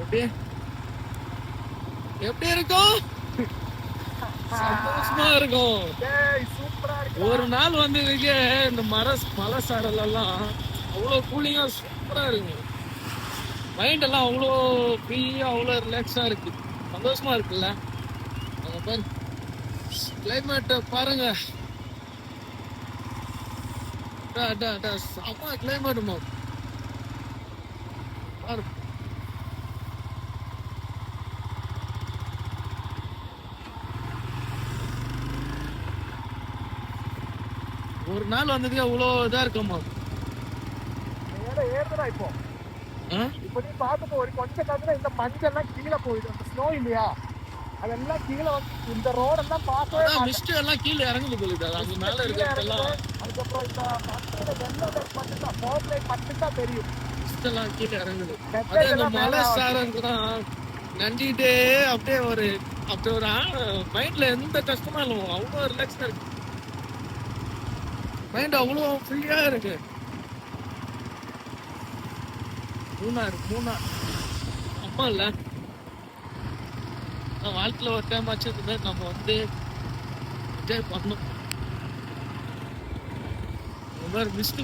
எப்படி எப்படி இருக்கும்? சந்தோஷமா இருக்கும். ஒரு நாள் வந்து இந்த மலை சாரல் எல்லாம் அவ்வளோ கூலிங்கா சூப்பரா இருக்கு. மைண்ட் எல்லாம் அவ்வளோ ஃப்ரீயா அவ்வளோ ரிலாக்ஸா இருக்கு. சந்தோஷமா இருக்குல்ல. அங்க பாரு கிளைமேட் பாருங்க. செம்ம கிளைமேட் பாரு. ஒரு நாள் வந்ததுக்கு அவ்வளோ இதா இருக்குமா. ஏறுதுடா இப்போ இப்போ நீ பார்த்துப்போ ஒரு கொஞ்ச காலத்துல இந்த மஞ்சள்லாம் கீழே போயிடும். அந்த ஸ்னோ இல்லையா அதெல்லாம் கீழே வந்து இந்த ரோடெல்லாம் பார்க்கவே மிஸ்ட் எல்லாம் கீழே இறங்குது போகுது. அங்க மேல இருக்கிறதெல்லாம் அதுக்கப்புறம் இந்த வெள்ளை மட்டும்தான் ஃபோர்லைட் மட்டும்தான் தெரியும். மிஸ்ட் எல்லாம் கீழே இறங்குது. அதே இந்த மலை சாரலுக்கு தான் நண்டிட்டே அப்படியே ஒரு மைண்ட்ல எந்த கஷ்டமா இல்லை. அவ்வளோ ரிலாக்ஸா இருக்கு. மைண்ட் அவ்வளோ ஃப்ரீயா இருக்கு. மூணார் அம்மா இல்ல வாழ்க்கையில ஒரு டைம் ஆச்சு நம்ம வந்து என்ஜாய் பண்ணணும். மிஸ்ட்